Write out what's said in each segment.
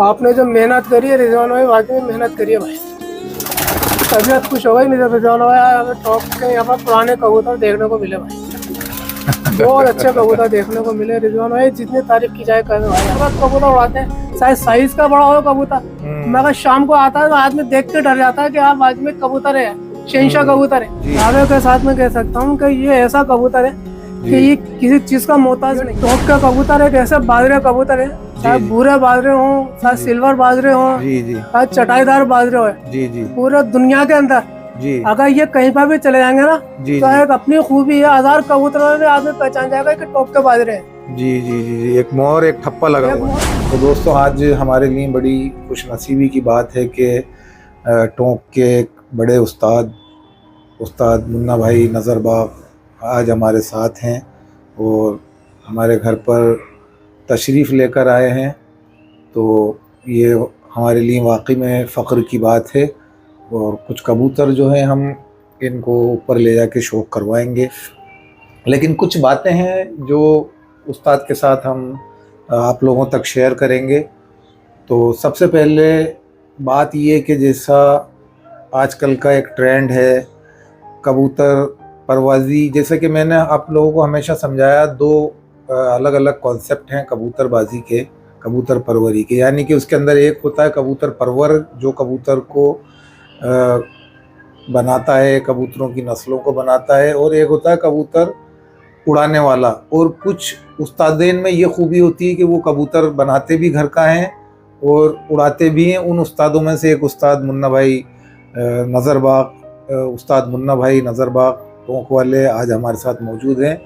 आपने जो मेहनत करी है रिजवान भाई, वाकई में मेहनत करी है भाई। तबीयत खुश हो गई नहीं जब रिजवान भाई टॉप के यहाँ पर पुराने कबूतर देखने को मिले भाई। बहुत अच्छे कबूतर देखने को मिले रिजवान भाई, जितनी तारीफ की जाए करें भाई। हर कबूतर उड़ाते हैं, चाहे साइज का बड़ा हो कबूतर। मैं अगर शाम को आता है तो आदमी देख के डर जाता है कि आप आज में कबूतर है, शहंशाह कबूतर है। दावे के साथ में कह सकता हूँ कि ये ऐसा कबूतर है कि ये किसी चीज का मोहताज नहीं। टॉप का कबूतर है, ऐसे बाजरे कबूतर है, चाहे भूरे बाजरे हों, चाहे सिल्वर बाजरे हों, चाहे चटाईदार बाजरे हो, पूरे दुनिया के अंदर अगर ये कहीं पर भी चले जाएंगे ना तो एक अपनी खूबी है, 1000 कबूतरों में आदमी पहचान जाएगा कि टॉप के बाजरे हैं। जी जी जी जी, एक मोहर एक ठप्पा लगा हुआ है। तो दोस्तों आज हमारे लिए बड़ी खुशनसीबी की बात है कि टोंक के एक बड़े उस्ताद मुन्ना भाई नज़रबाग आज हमारे साथ हैं और हमारे घर पर तशरीफ़ लेकर आए हैं। तो ये हमारे लिए वाकई में फ़ख्र की बात है और कुछ कबूतर जो हैं हम इनको ऊपर ले जाके शौक़ करवाएंगे, लेकिन कुछ बातें हैं जो उस्ताद के साथ हम आप लोगों तक शेयर करेंगे। तो सबसे पहले बात ये कि जैसा आजकल का एक ट्रेंड है कबूतर परवाज़ी, जैसे कि मैंने आप लोगों को हमेशा समझाया, दो अलग अलग कॉन्सेप्ट हैं कबूतरबाजी के, कबूतर परवरी के। यानी कि उसके अंदर एक होता है कबूतर परवर जो कबूतर को बनाता है, कबूतरों की नस्लों को बनाता है, और एक होता है कबूतर उड़ाने वाला। और कुछ उस्तादैन में ये खूबी होती है कि वो कबूतर बनाते भी घर का हैं और उड़ाते भी हैं। उन उस्तादों में से एक उस्ताद मुन्ना भाई नज़रबाग, उस्ताद मुन्ना भाई नज़रबाग टोंक वाले आज हमारे साथ मौजूद हैं।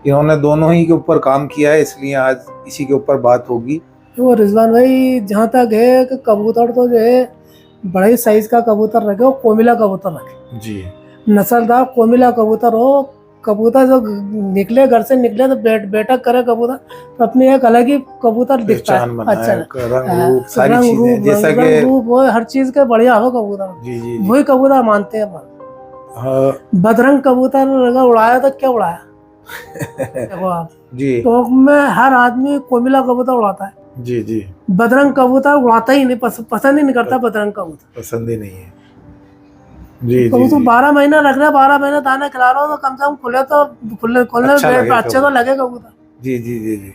इन्होंने दोनों ही के ऊपर काम किया है, इसलिए आज इसी के ऊपर बात होगी। तो रिजवान भाई जहाँ तक है कि कबूतर तो जो है बड़े साइज का कबूतर रखे हो, कोमिला कबूतर रखे जी, नस्लदार कोमिला कबूतर हो। कबूतर जो निकले घर से निकले तो बैठक करे कबूतर तो अपनी एक अलग ही कबूतर दिखता है। अच्छा रंग रूप वो हर चीज के बढ़िया हो कबूतर, वही कबूतर मानते हैं। बदरंग कबूतर अगर उड़ाया तो क्या उड़ाया। देखो आप जी, टोंक में हर आदमी कोमिला कबूतर उड़ाता है। जी जी, बदरंग कबूतर उड़ाता ही नहीं, पसंद ही नहीं करता बदरंग कबूतर, पसंद ही नहीं है। जी तो जी, 12 महीना रख रहे, 12 महीने दाना खिला रहा हो तो कम से कम खुलने अच्छा में अच्छे तो लगे कबूतर। जी जी जी जी।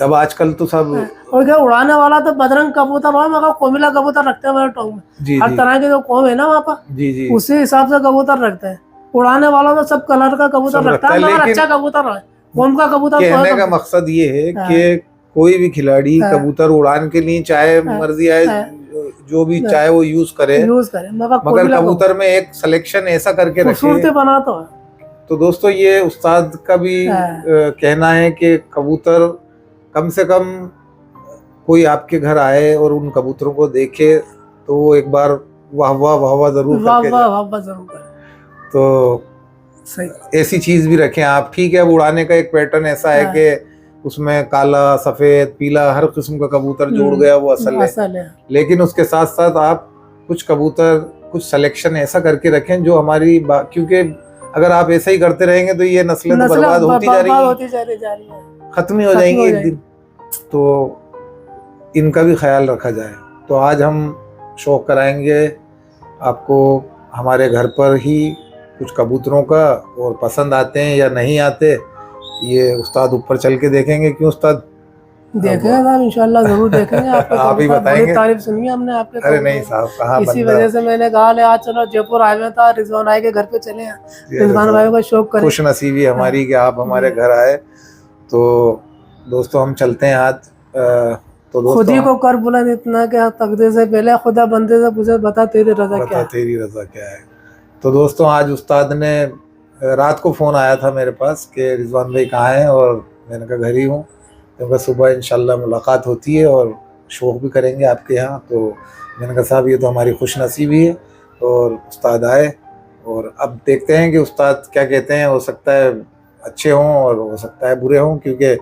तब आजकल तो सब और क्या उड़ाने वाला तो बदरंग कबूतर हो, मगर कोमिला कबूतर रखते हैं मेरे टोंक में। हर तरह के जो कौम है ना वहाँ पर, जी जी, उसी हिसाब से कबूतर रखते हैं। उड़ाने वाला तो सब कलर का कबूतर रखता है, मगर अच्छा कबूतर है, कौम का कबूतर। कहने का मकसद ये है कि कोई भी खिलाड़ी कबूतर उड़ान के लिए चाहे मर्जी आए जो भी चाहे वो यूज करे, मगर कबूतर में एक सिलेक्शन ऐसा करके रखे बना तो है। तो दोस्तों ये उस्ताद का भी कहना है कि कबूतर कम से कम कोई आपके घर आए और उन कबूतरों को देखे तो वो एक बार वाह वाह वाह वाह जरूर करे। तो सही ऐसी चीज भी रखें आप। ठीक है, उड़ाने का एक पैटर्न ऐसा है कि उसमें काला सफेद पीला हर किस्म का कबूतर जोड़ गया, वो असल है। लेकिन उसके साथ साथ आप कुछ कबूतर कुछ सिलेक्शन ऐसा करके रखें जो हमारी क्योंकि अगर आप ऐसा ही करते रहेंगे तो ये नस्लें तो बर्बाद होती जा रही है, खत्म ही हो जाएंगी एक दिन। तो इनका भी ख्याल रखा जाए। तो आज हम शौक कराएंगे आपको हमारे घर पर ही कुछ कबूतरों का, और पसंद आते हैं या नहीं आते ये उस्ताद ऊपर चल के देखेंगे। क्यों उस्ताद? देखेंगे साहब, इंशाल्लाह जरूर देखेंगे। आप ही बताएंगे, तारीफ सुनी हमने आपके। अरे नहीं साहब, कहाँ इसी वजह से मैंने कहा आज चलो जयपुर आए हुए था, रिजवान भाई के घर पे चले, रिजवान भाई का शौक करें। खुश नसीबी हमारी कि आप हमारे घर आए। तो दोस्तों हम चलते हैं आज। तो दोस्तों खुद ही को कर बुलंद इतना कि तकदीर से पहले खुदा बंदे से पूछे बता तेरी रजा क्या है। तो दोस्तों आज उस्ताद ने रात को फ़ोन आया था मेरे पास कि रिजवान भाई कहाँ हैं, और मैंने कहा घर ही हूँ। क्योंकि सुबह इंशाल्लाह मुलाकात होती है और शौक़ भी करेंगे आपके यहाँ। तो मैंने कहा साहब ये तो हमारी खुशनसीबी है, और उस्ताद आए और अब देखते हैं कि उस्ताद क्या कहते हैं। हो सकता है अच्छे हों और हो सकता है बुरे हों, क्योंकि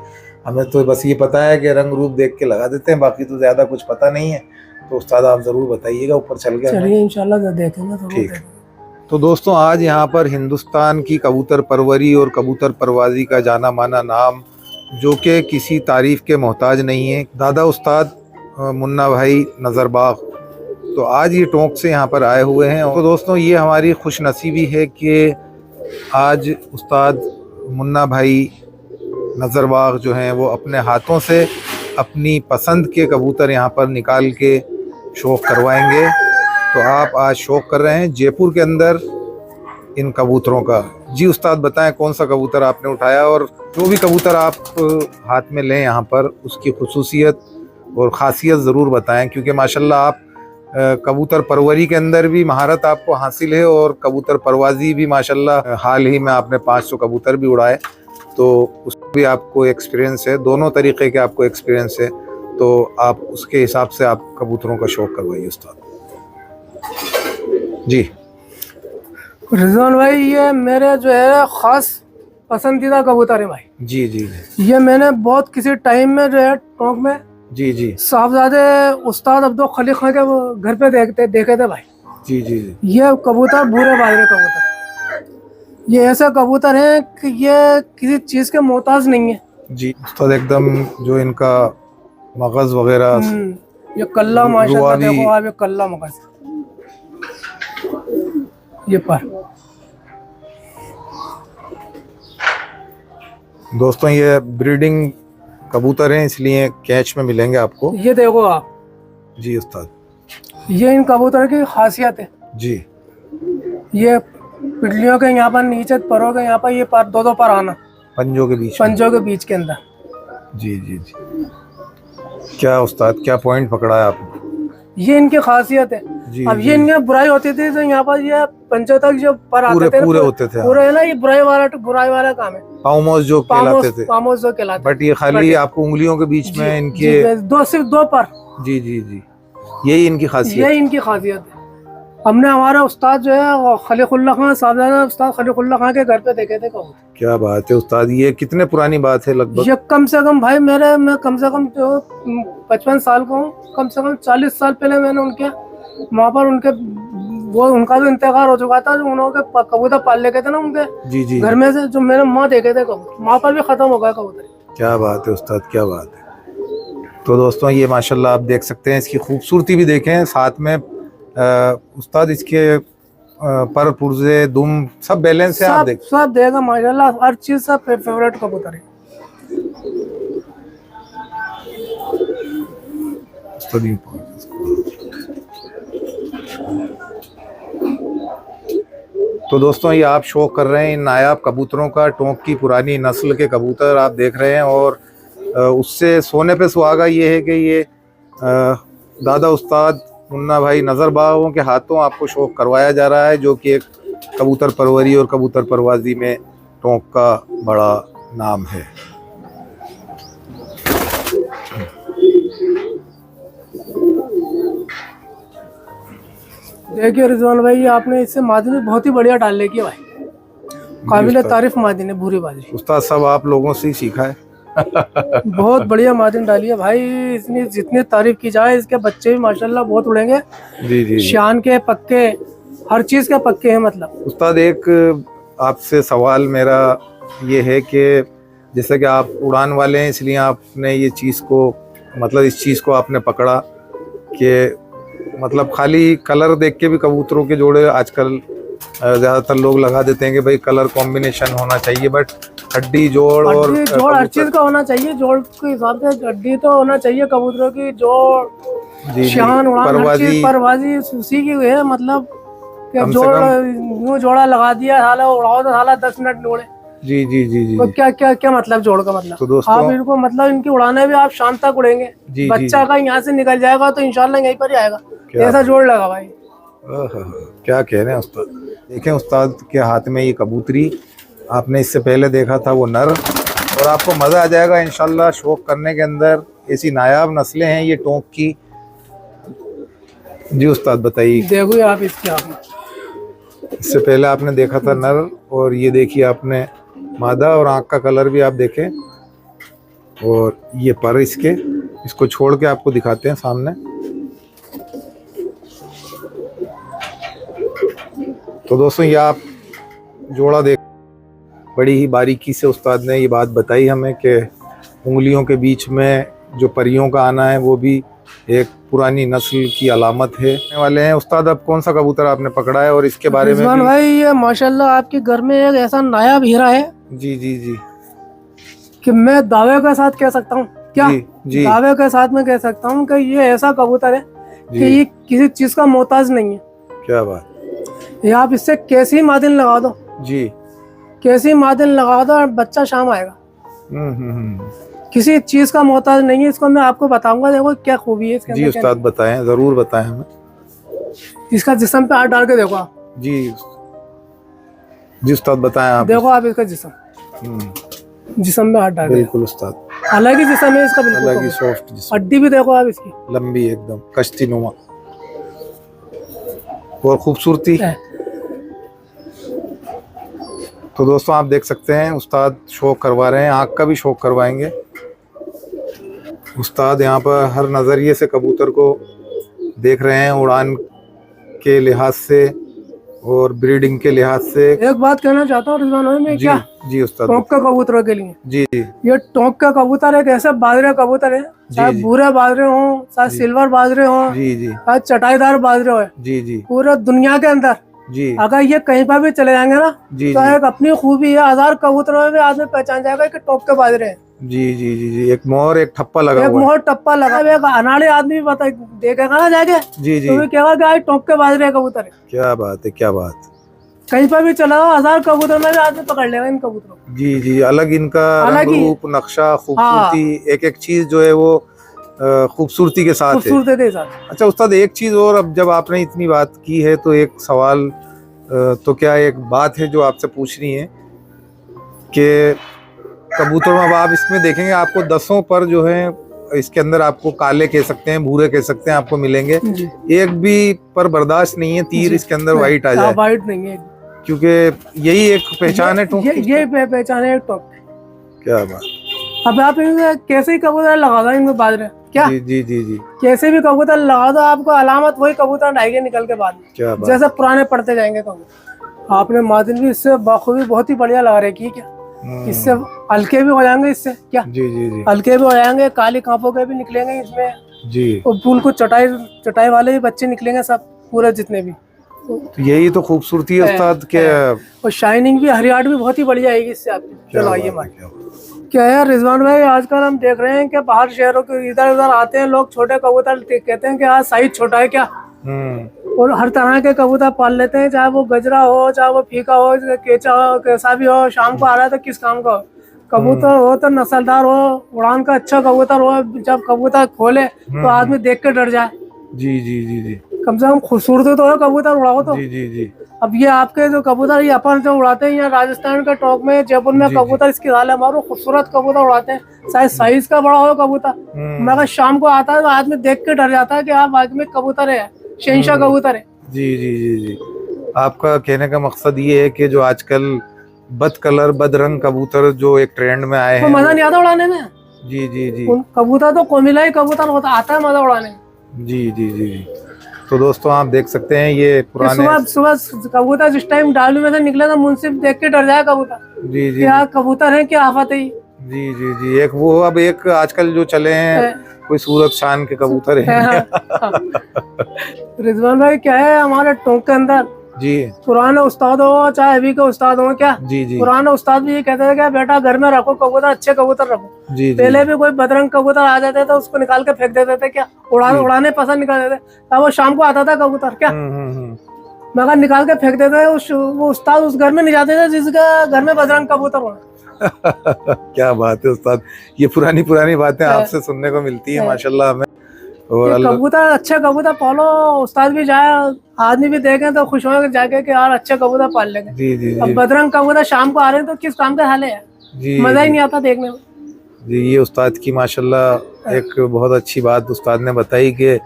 हमें तो बस ये पता है कि रंग रूप देख के लगा देते हैं, बाकी तो ज़्यादा कुछ पता नहीं है। तो उस्ताद आप ज़रूर बताइएगा ऊपर चल के। चलिए इंशाल्लाह देखेंगे। ठीक। तो दोस्तों आज यहाँ पर हिंदुस्तान की कबूतर परवरी और कबूतर परवाज़ी का जाना माना नाम, जो कि किसी तारीफ़ के मोहताज नहीं है, दादा उस्ताद मुन्ना भाई नज़रबाग। तो आज ये टोंक से यहाँ पर आए हुए हैं। तो दोस्तों ये हमारी खुशनसीबी है कि आज उस्ताद मुन्ना भाई नज़रबाग जो हैं वो अपने हाथों से अपनी पसंद के कबूतर यहाँ पर निकाल के शौक़ करवाएंगे। तो आप आज शौक़ कर रहे हैं जयपुर के अंदर इन कबूतरों का। जी उस्ताद बताएं कौन सा कबूतर आपने उठाया, और जो भी कबूतर आप हाथ में लें यहाँ पर उसकी खुसूसियत और ख़ासियत ज़रूर बताएं, क्योंकि माशाल्लाह आप कबूतर परवरी के अंदर भी महारत आपको हासिल है और कबूतर परवाज़ी भी माशाल्लाह हाल ही में आपने 500 कबूतर भी उड़ाए, तो उस भी आपको एक्सपीरियंस है, दोनों तरीक़े के आपको एक्सपीरियंस है। तो आप उसके हिसाब से आप कबूतरों का शौक़ करवाइए उस्ताद जी। रिजवान भाई ये मेरे जो है ख़ास पसंदीदा कबूतर है भाई। जी जी जी। ये मैंने बहुत किसी टाइम में जो है टोंक में जी जी साहबजादे उस्ताद अब्दुल खलीक खां के घर पे देखे थे भाई। जी जी जी। ये कबूतर भूरे बाजरे कबूतर, ये ऐसे कबूतर हैं कि ये किसी चीज़ के मोहताज नहीं है जी उस्ताद। एकदम जो इनका मगज़ वगैरह, ये कल्ला माशाल्लाह देखो आप, ये कल्ला मगज़, ये पर दोस्तों ये ब्रीडिंग कबूतर हैं इसलिए कैच में मिलेंगे आपको। ये देखो आप जी उस्ताद, ये इन कबूतर की खासियत है जी। ये पिटलियों के यहाँ पर नीचे परों के यहाँ पर ये पर दो पर आना पंजों के बीच, पंजों के बीच के अंदर। जी जी जी। क्या उस्ताद क्या पॉइंट पकड़ा है आपने? ये इनकी खासियत है जी। अब ये इनकी बुराई होती थी तो यहाँ पर ये पंचों तक जो पर आते थे पूरे होते थे, पूरे है ना, ये बुराई वाला काम है, पामोस जो कहलाते थे, पामोस जो कहलाते। बट ये खाली आपको उंगलियों के बीच में इनके सिर्फ दो पर। जी जी जी, यही इनकी खासियत, यही इनकी खासियत है। हमने हमारा उस्ताद जो है खलीकुल्लाह खां साहबजादा उस्ताद खलीकुल्लाह खां के घर पे देखे थे कबूतर। क्या बात है उस्ताद, ये कितने पुरानी बात है? लगभग ये कम से कम भाई मैं कम से कम जो 55 साल का हूँ, कम से कम 40 साल पहले मैंने उनके वहाँ पर उनका जो इंतकाल हो चुका था, जो उन्होंने कबूतर पाल लेके थे ना उनके जी जी घर में से, जो मेरे माँ देखे थे कबूतर, वहाँ पर भी खत्म हो गया कबूतर। क्या बात है उस्ताद, क्या बात है। तो दोस्तों ये माशाल्लाह आप देख सकते हैं, इसकी खूबसूरती भी देखें, साथ में उस्ताद इसके पर पुर्जे दुम सब बैलेंस है, आप देख सब देगा माशाल्लाह, हर चीज सब फेवरेट कबूतर है। तो दोस्तों ये आप शौक़ कर रहे हैं इन नायाब कबूतरों का, टोंक की पुरानी नस्ल के कबूतर आप देख रहे हैं, और उससे सोने पे सुहागा ये है कि ये दादा उस्ताद मुन्ना भाई नज़रबागों के हाथों आपको शौक़ करवाया जा रहा है, जो कि एक कबूतर परवरी और कबूतर परवाज़ी में टोंक का बड़ा नाम है। देखिए रिजवान भाई, आपने इससे मादिनी बहुत ही बढ़िया डाल लेगी भाई, काबिल तारीफ मादिन है भूरी बाजरी। उस्ताद सब आप लोगों से ही सीखा है। बहुत बढ़िया मादिन डाली है भाई, इसमें जितनी तारीफ की जाए, इसके बच्चे भी माशाल्लाह बहुत उड़ेंगे। जी जी। शान के पक्के, हर चीज के पक्के हैं। मतलब उस्ताद एक आपसे सवाल मेरा ये है कि जैसे कि आप उड़ान वाले हैं इसलिए आपने ये चीज़ को, मतलब इस चीज़ को आपने पकड़ा कि मतलब खाली कलर देख के भी कबूतरों के जोड़े आजकल ज़्यादातर लोग लगा देते हैं कि भाई कलर कॉम्बिनेशन होना चाहिए, बट हड्डी जोड़ और जोड़ हर चीज का होना चाहिए, जोड़ के हिसाब से हड्डी तो होना चाहिए कबूतरों की, जोड़ शान उड़ान परवाजी उसी की है। मतलब जोड़ जोड़ा लगा दिया साला उड़ाओ तो साला 10 मिनट उड़े। जी जी जी जी। तो क्या मतलब जोड़ का मतलब, तो दोस्तों आप इनको मतलब इनकी उड़ाने भी आप शाम तक उड़ेंगे, बच्चा का यहाँ से निकल जाएगा तो इंशाल्लाह यहीं पर ही आएगा, ऐसा जोड़ लगा भाई। क्या कह रहे हैं उस्ताद। देखें उस्ताद के हाथ में ये कबूतरी, आपने इससे पहले देखा था वो नर, और आपको मज़ा आ जाएगा इंशाल्लाह शौक़ करने के अंदर। ऐसी नायाब नस्लें हैं ये टोंक की। जी उस्ताद बताइए। देखो आप इसके आपने इससे पहले आपने देखा था नर, और ये देखिए आपने मादा, और आँख का कलर भी आप देखें, और ये पर इसको छोड़ के आपको दिखाते हैं सामने। तो दोस्तों ये आप जोड़ा देख, बड़ी ही बारीकी से उस्ताद ने ये बात बताई हमें कि उंगलियों के बीच में जो परियों का आना है वो भी एक पुरानी नस्ल की अलामत है वाले हैं। उस्ताद, अब कौन सा कबूतर आपने पकड़ा है और इसके बारे में रिजवान भी? भाई, ये माशाल्लाह आपके घर में एक ऐसा नायाब हीरा है जी जी जी कि मैं दावे के साथ कह सकता हूँ, क्या जी जी दावे के साथ मैं कह सकता हूँ कि ये ऐसा कबूतर है कि जी। ये किसी चीज का मोहताज नहीं है। क्या बात। ये आप इससे कैसी मादिन लगा दो, जी। कैसी मादिन लगा दो और बच्चा शाम आएगा। हम्म। किसी चीज का मोहताज नहीं है। इसको मैं आपको बताऊंगा, देखो क्या खूबी है इसके जी अंदर। उस्ताद बताएं, जरूर बताएं हमें। इसका जिस्म पे हाथ डाल के देखो आप। जी जी उस्ताद बताएं आप। देखो आप इसका जिस्म, हम्म, जिस्म में हाथ डाल के बिल्कुल उस्ताद, अलग ही जिस्म है इसका, बिल्कुल अलग ही कबूतर। सॉफ्ट जिस्म, हड्डी भी देखो आप इसकी, लंबी एकदम कश्ती नुमा और खूबसूरती। है। तो दोस्तों आप देख सकते हैं उस्ताद शौक करवा रहे हैं, आँख का भी शौक करवाएंगे। उस्ताद यहाँ पर हर नज़रिए से कबूतर को देख रहे हैं, उड़ान के लिहाज से और ब्रीडिंग के लिहाज से। एक बात कहना चाहता हूँ रिजवान भाई, मैं जी क्या जी उस्ताद। टोंक के कबूतरों के लिए, जी जी ये टोंक का कबूतर एक ऐसे बाजरे कबूतर है, चाहे जी। भूरे बाजरे हों, चाहे सिल्वर बाजरे हों, जी जी चाहे चटाईदार बाजरे हो, जी जी पूरे दुनिया के अंदर जी अगर ये कहीं पर भी चले जाएंगे ना, जी तो एक अपनी खूबी है, 1000 कबूतरों में भी आदमी पहचान जाएगा कि टोंक के बाजरे हैं। जी जी जी जी। एक मोहर, एक ठप्पा लगा एक हुआ है। मोहर टप्पा लगा हुआ है, एक अनाड़ी आदमी भी बता देखेगा ना जाके, जी जी। तो भी कहेगा कि आज टोंक के बाजरे कबूतर है। क्या बात है, क्या बात। कहीं पर भी चला हो, 1000 कबूतर में भी आदमी पकड़ लेगा इन कबूतरों को। जी जी, अलग इनका अलग रंग ही। रूप, नक्शा, खूबसूरती, एक एक चीज जो है वो खूबसूरती के साथ है। खूबसूरती के साथ। अच्छा उस्ताद, एक चीज और, अब जब आपने इतनी बात की है तो एक सवाल, तो क्या एक बात है जो आपसे पूछनी है कि कबूतर में अब आप इसमें देखेंगे आपको 10 पर जो है इसके अंदर आपको काले कह सकते हैं, भूरे कह सकते हैं, आपको मिलेंगे। जी। एक भी पर बर्दाश्त नहीं है तीर इसके अंदर वाइट आ जाए, वाइट नहीं है, क्योंकि यही एक पहचान है टोंक की। ये पहचान है टोंक। क्या बात। अब आप इनमें कैसे ही कबूतर लगा दो, इनमें बाजरे क्या, जी जी जी जी। कैसे भी कबूतर लगा दो, आपको अलामत वही कबूतर आएगी निकल के बाद में, क्या बात। जैसे पुराने पड़ते जाएंगे कबूतर। आपने मादिन भी इससे बाखूबी बहुत ही बढ़िया लगा रखी है, क्या इससे हल्के भी हो जाएंगे, इससे क्या जी जी जी हल्के भी हो जाएंगे, काली कांपों के भी निकलेंगे इसमें जी। और बिल्कुल चटाई वाले भी बच्चे निकलेंगे, सब पूरे जितने भी। तो यही तो खूबसूरती है उस्ताद के। और शाइनिंग भी, हरियाट भी बहुत ही बढ़िया आएगी इससे आपकी। चलो आइए बात है, क्या है रिजवान भाई, आजकल हम देख रहे हैं कि बाहर शहरों के इधर उधर आते हैं लोग, छोटे कबूतर कहते हैं कि आज साइज छोटा है क्या, और हर तरह के कबूतर पाल लेते हैं, चाहे वो गजरा हो, चाहे वो फीका हो, केचा हो, कैसा भी हो, शाम को आ रहा है तो किस काम का हो। कबूतर हो तो नस्लदार हो, उड़ान का अच्छा कबूतर हो, जब कबूतर खोले तो आदमी देख के डर जाए। जी जी जी जी। कम से कम खूबसूरत तो हो कबूतर उड़ाओ तो। जी जी जी। अब ये आपके जो कबूतर, ये अपन जो उड़ाते हैं यहाँ राजस्थान के टोंक में, जयपुर में कबूतर इसकी हाल है, हमारे खूबसूरत कबूतर उड़ाते हैं, चाहे साइज का बड़ा हो कबूतर, मगर शाम को आता है तो आदमी देख के डर जाता है कि आप आदमी कबूतर है, शहंशाह कबूतर है। जी जी जी जी। आपका कहने का मकसद ये है कि जो आजकल बद कलर, बद रंग कबूतर जो एक ट्रेंड में आए तो हैं, मजा नहीं आता उड़ाने में। जी जी जी कबूतर तो कोमिला ही कबूतर होता, आता है मजा उड़ाने में। जी जी जी जी। तो दोस्तों आप देख सकते हैं ये पुराने, सुबह कबूतर जिस टाइम डालू में से निकले तो मुंसिफ देख के डर जाए कबूतर, जी जी क्या कबूतर है, क्या आफत है। जी जी जी। एक वो, अब एक आजकल जो चले हैं कोई सूरत शान के कबूतर है। रिजवान भाई क्या है, हमारे टोंक के अंदर जी पुराने उस्ताद हो चाहे अभी के उस्ताद हो, क्या जी जी पुराने उस्ताद भी ये कहते थे कि बेटा घर में रखो कबूतर, अच्छे कबूतर रखो। जी। पहले भी कोई बदरंग कबूतर आ जाते थे उसको निकाल के फेंक देते थे, क्या उड़ाने पसंद निकाल देते, तब वो शाम को आता था कबूतर, क्या मगर निकाल के फेंक देते थे। वो उस्ताद उस घर में नहीं जाते थे जिसका घर में बदरंग कबूतर हो। क्या बात है उस्ताद, ये पुरानी बातें आपसे सुनने को मिलती है माशाल्लाह हमें। और कबूतर, अच्छे कबूतर पालो, उस्ताद भी जाए, आदमी भी देखे तो खुश होंगे जाके कि यार अच्छे कबूतर पाल लेंगे। जी जी अब जी बदरंग कबूतर शाम को आ रहे हैं तो किस काम का हाल है, मजा ही नहीं आता देखने में। जी, ये उस्ताद की माशाल्लाह एक बहुत अच्छी बात उस्ताद ने बताई कि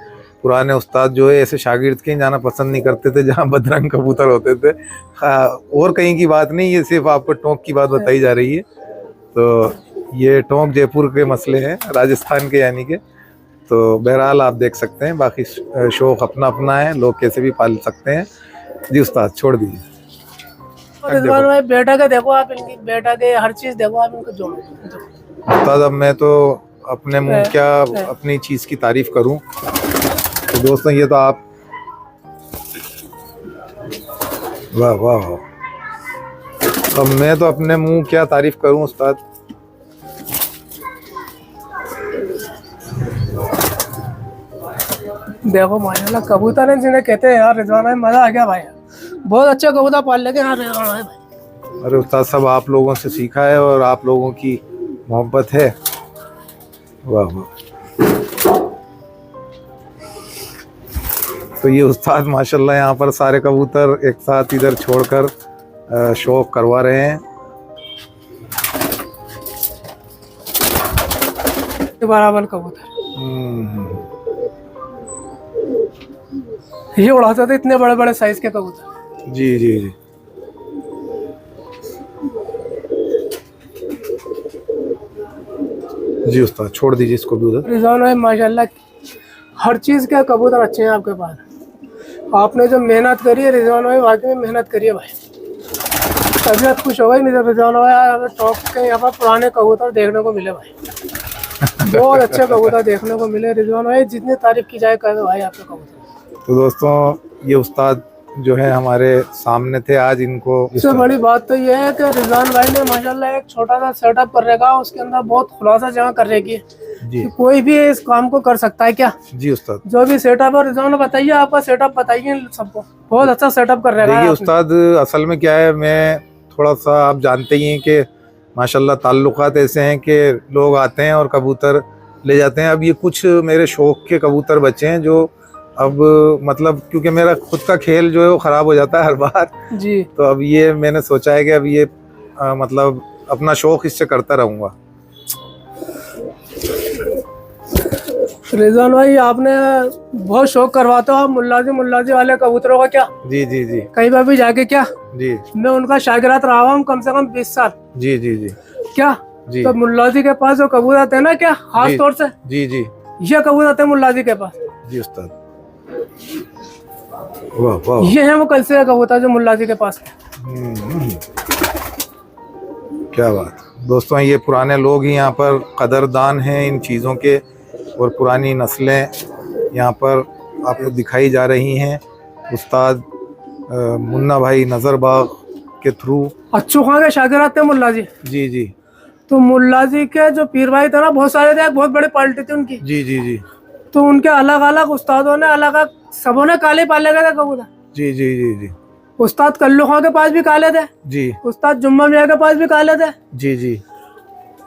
पुराने उस्ताद जो है ऐसे शागिर्द के जाना पसंद नहीं करते थे जहाँ बदरंग कबूतर होते थे। और कहीं की बात नहीं, ये सिर्फ आपको टोंक की बात बताई जा रही है। तो ये टोंक जयपुर के मसले हैं, राजस्थान के यानी के। तो बहरहाल आप देख सकते हैं, बाकी शौक अपना अपना है, लोग कैसे भी पाल सकते हैं। जी उस्ताद छोड़ दीजिए। रिजवान भाई बेटा के देखो आप, इनकी बेटा के हर चीज देखो आप, इनको जोड़ो। उस्ताद अब मैं तो अपने मुंह क्या अपनी चीज़ की तारीफ करूं। तो दोस्तों ये तो आप, वाह वाह वाह, अब मैं तो अपने मुंह क्या तारीफ करूं उस्ताद। देखो माशाल्लाह कबूतर है जिन्हें कहते हैं यार रिजवान भाई, मजा आ गया भाई, बहुत अच्छा कबूतर पाल लेके यहाँ रिजवान भाई। अरे उस्ताद सब आप लोगों से सीखा है और आप लोगों की मोहब्बत है। वाह वाह। तो ये उस्ताद माशाल्लाह यहाँ पर सारे कबूतर एक साथ इधर छोड़कर शौक करवा रहे हैं। बराबर कबूतर ये उड़ाते थे इतने बड़े बड़े साइज के कबूतर। जी जी जी। जी उस्ताद छोड़ दीजिए इसको भी उधर। रिजवान भाई माशाल्लाह हर चीज के कबूतर अच्छे हैं आपके पास। आपने जो मेहनत करी है रिजवान भाई, वाकई में मेहनत करी है भाई। तबीयत खुश हो गई नहीं तो रिजवान भाई यार टॉप के यहाँ पर पुराने कबूतर देखने को मिले भाई। बहुत अच्छे कबूतर देखने को मिले रिजवान भाई, जितनी तारीफ की जाए कर भाई आपके कबूतर। तो दोस्तों ये उस्ताद जो है हमारे सामने थे आज, इनको सबसे बड़ी बात तो ये है कि रिजवान भाई ने माशाल्लाह एक छोटा सा सेटअप कर रखा, उसके अंदर बहुत खुलासा जगह कर रखी है जी। कि कोई भी इस काम को कर सकता है क्या। जी उस्ताद जो भी सेटअप है रिजवान बताइए, आपका सेटअप बताइए सबको, बहुत अच्छा सेटअप कर रखा है। देखिए उस्ताद असल में क्या है, मैं थोड़ा सा आप जानते ही हैं कि माशाल्लाह ताल्लुकात ऐसे हैं कि लोग आते हैं और कबूतर ले जाते हैं। अब ये कुछ मेरे शौक के कबूतर बचे हैं जो अब मतलब क्योंकि मेरा खुद का खेल जो है वो ख़राब हो जाता है हर बार जी। तो अब ये मैंने सोचा है कि अब ये मतलब अपना शौक इससे करता रहूँगा। रिजवान भाई आपने बहुत शौक करवाते हो आप मुल्लाजी वाले कबूतरों का क्या। जी जी जी। कहीं बार भी जाके क्या जी मैं उनका शागिर्द रहा हूँ कम से कम 20 साल। जी जी जी। क्या जी। तो मुल्लाजी के पास जो कबूतर थे ना क्या खास तौर से जी जी ये कबूतर थे मुल्लाजी के पास। जी उस्ताद वाह वाह। ये है वो कल से कबूतर जो मुल्लाजी के पास है। क्या बात दोस्तों, ये पुराने लोग ही यहाँ पर कदरदान हैं इन चीज़ों के और पुरानी नस्लें यहाँ पर आपको दिखाई जा रही हैं। उस्ताद मुन्ना भाई नज़रबाग के थ्रू। अच्छू खां के शागिर्द थे मुल्लाजी। जी जी। तो मुल्लाजी के जो पीर भाई थे ना बहुत सारे थे, बहुत बड़ी पार्टी थी उनकी। जी जी जी। तो उनके अलग अलग उस्तादों ने अलग अलग सबों ने काले पाले गए थे कबूतर। जी जी जी जी। उस्ताद कल्लू खां के पास भी काले थे जी। उस्ताद जुम्मा मियाँ के पास भी काले थे। जी जी।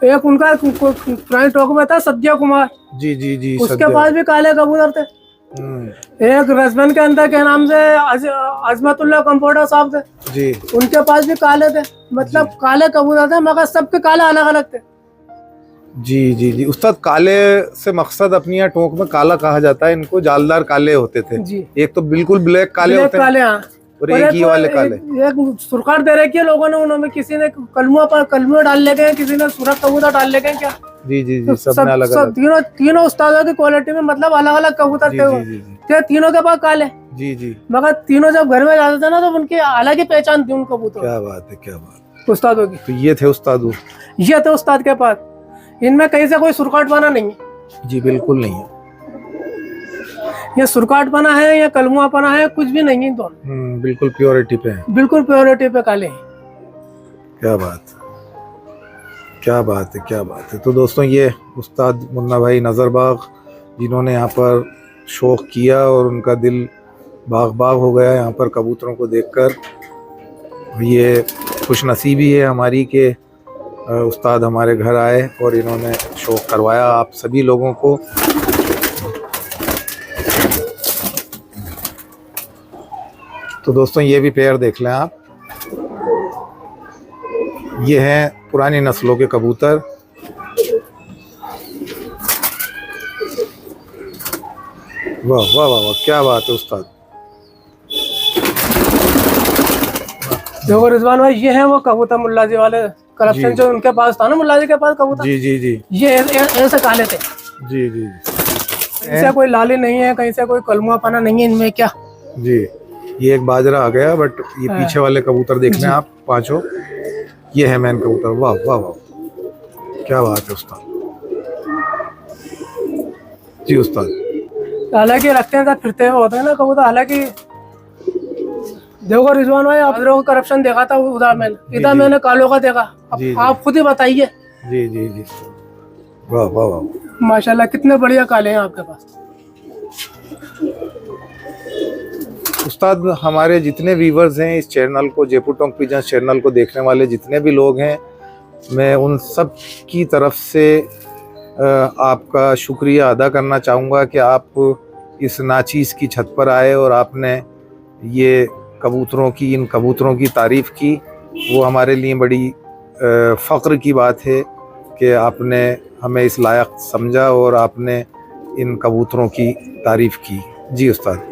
एक उनका पुराने टोक में था सद्या कुमार। जी जी जी। उसके पास भी काले कबूतर थे। एक रसबन के अंदर के नाम से अजमतुल्लाह कंपोटर साहब थे जी, उनके पास भी काले थे। मतलब काले कबूतर थे मगर सबके काले अलग अलग थे। जी जी जी। उस्ताद काले से मकसद अपनी यहाँ टोंक में काला कहा जाता है, इनको जालदार काले होते थे जी। एक तो बिल्कुल ब्लैक काले होते काले हाँ। और एक ही वाले काले। एक सुरखार दे रखी है लोगों ने, उन्होंने किसी ने कलमुआ डाल ले गए, किसी ने सूरत कबूतर डाल ले गए क्या। जी जी जी। सब अलग अलग तीनों उस्तादों की क्वालिटी में मतलब अलग अलग कबूतर थे तीनों के पास काले। जी जी। मगर तीनों जब घर में जाते थे ना तो उनकी अलग ही पहचान थी उन कबूतरों। क्या बात है, क्या बात उस्तादों की। तो ये थे उस्ताद, ये थे उस्ताद के पास। इनमें कहीं से कोई सुरकाट बना नहीं है जी, बिल्कुल नहीं है। ये सुरकाट बना है या कलमुआ बना है, कुछ भी नहीं है दोनों। बिल्कुल प्योरिटी पे है, बिल्कुल प्योरिटी पे काले हैं। क्या बात, क्या बात है, क्या बात है। तो दोस्तों ये उस्ताद मुन्ना भाई नज़रबाग जिन्होंने यहाँ पर शौक़ किया और उनका दिल बाग बाग हो गया यहाँ पर कबूतरों को देखकर। ये खुशनसीबी है हमारी कि उस्ताद हमारे घर आए और इन्होंने शौक़ करवाया आप सभी लोगों को। तो दोस्तों ये भी पेयर देख लें आप, ये हैं पुरानी नस्लों के कबूतर। वाह वाह वाह वाह, क्या बात है उस्ताद। देखो रिजवान भाई ये है वो कबूतर मुल्लाजी वाले करप्शन जो उनके पास था ना, मुल्लाजी के पास कबूतर। जी जी जी। ये ऐसे काले थे। जी जी। कहीं से कोई लाली नहीं है, कहीं से कोई कलमुआ पाना नहीं है इनमें क्या। जी, ये एक बाजरा आ गया, बट ये पीछे वाले कबूतर देख लें आप पांचों, ये है मैन कबूतर। वाह वाह वाह, क्या बात है उस्ताद। जी उस्ताद। हालांकि रखते हैं तो फिरते हुए होते हैं ना कबूतर। हालांकि देखो रिजवान भाई, आप लोगों को करप्शन देखा था उधर मैंने, इधर मैंने कालों का देखा। जी, अब आप खुद ही बताइए। जी जी जी, वाह वाह वाह, माशाल्लाह कितने बढ़िया काले हैं आपके पास। उस्ताद हमारे जितने व्यूवर्स हैं इस चैनल को, जयपुर टोंक पिजन्स चैनल को देखने वाले जितने भी लोग हैं, मैं उन सब की तरफ से आपका शुक्रिया अदा करना चाहूँगा कि आप इस नाचीज़ की छत पर आए और आपने ये कबूतरों की, इन कबूतरों की तारीफ़ की। वो हमारे लिए बड़ी फ़ख्र की बात है कि आपने हमें इस लायक समझा और आपने इन कबूतरों की तारीफ़ की। जी उस्ताद।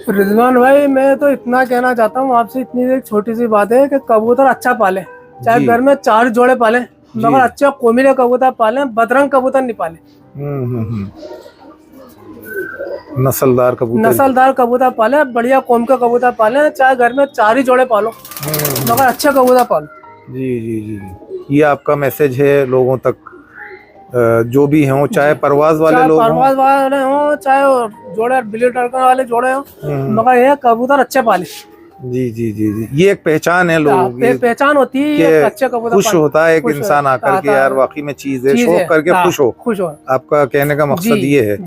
रिजवान भाई, मैं तो इतना कहना चाहता हूँ आपसे, इतनी एक छोटी सी बात है कि कबूतर अच्छा पाले, चाहे जी। घर में 4 जोड़े पाले, मगर अच्छा कोमिले कबूतर पाले, बदरंग कबूतर नहीं पाले। नस्लदार कबूतर, नस्लदार कबूतर पाले, बढ़िया कौम का कबूतर पाले, चाहे घर में 4 ही जोड़े पालो, मगर अच्छे कबूतर पालो। जी जी जी, ये आपका मैसेज है लोगों तक, जो भी हों, चाहे परवाज वाले लोग हों, परवाज वाले हों, चाहे जोड़े बिल्ली टड़कन वाले जोड़े हों, मगर ये कबूतर अच्छे पाले। जी जी जी जी, ये एक पहचान है लोगों की, पहचान होती है कि अच्छे कबूतर। खुश होता है एक इंसान आकर के, यार वाकई में चीज है, शौक करके खुश हो। आपका कहने का मकसद ये है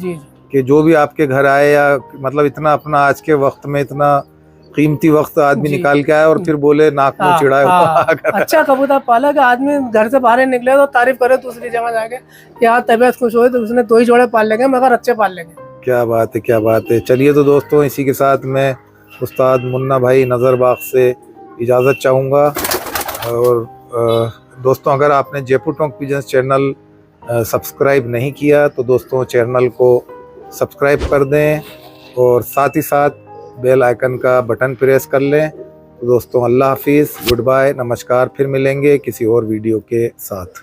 कि जो भी आपके घर आए, या मतलब इतना अपना आज के वक्त में इतना कीमती वक्त आदमी निकाल के आए और फिर बोले नाक मुंह चिढ़ाए हुआ। अच्छा कबूतर पाला कि आदमी घर से बाहर निकले तो तारीफ करे दूसरी जगह जाके कि यार तबीयत खुश हो तो उसने 2 ही जोड़े पाल लेंगे, मगर अच्छे पाल लेंगे। क्या बात है, क्या बात है। चलिए तो दोस्तों, इसी के साथ मैं उस्ताद मुन्ना भाई नज़रबाग से इजाज़त चाहूँगा। और दोस्तों, अगर आपने Jaipur Tonk pigeons channel subscribe नहीं किया तो दोस्तों चैनल को सब्सक्राइब कर दें और साथ ही साथ बेल आइकन का बटन प्रेस कर लें। तो दोस्तों अल्लाह हाफिज़, गुड बाय, नमस्कार। फिर मिलेंगे किसी और वीडियो के साथ।